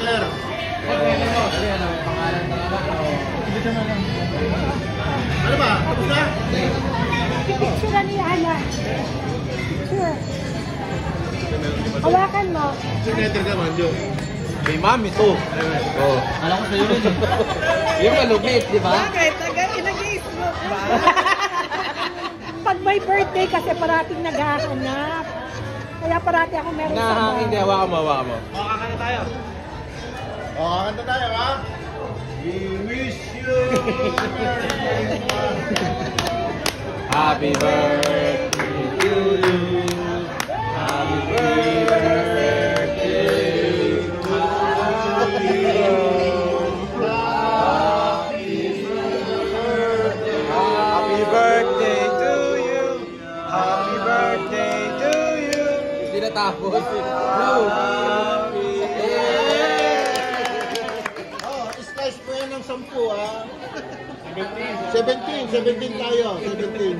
Sir. Ano ba? Tapos na? Picture ni Ana. Sure. Hawakan mo. Senator ka, Manjo. May mami to. Oh. Alam ko sa'yo rin. Yung malupit, di ba? Bakit? Nag-i-smoke ba? Pag may birthday kasi parating naghahanap. Kaya parati ako meron sa Nahang, hindi. Hawakan mo, hawakan mo. O, kakanta tayo, ha? We wish you Happy birthday to you. Happy birthday to you. Happy birthday to you. Happy birthday to you. Hindi natapos. Slice po yan ng 10, ha? 17 tayo. 17.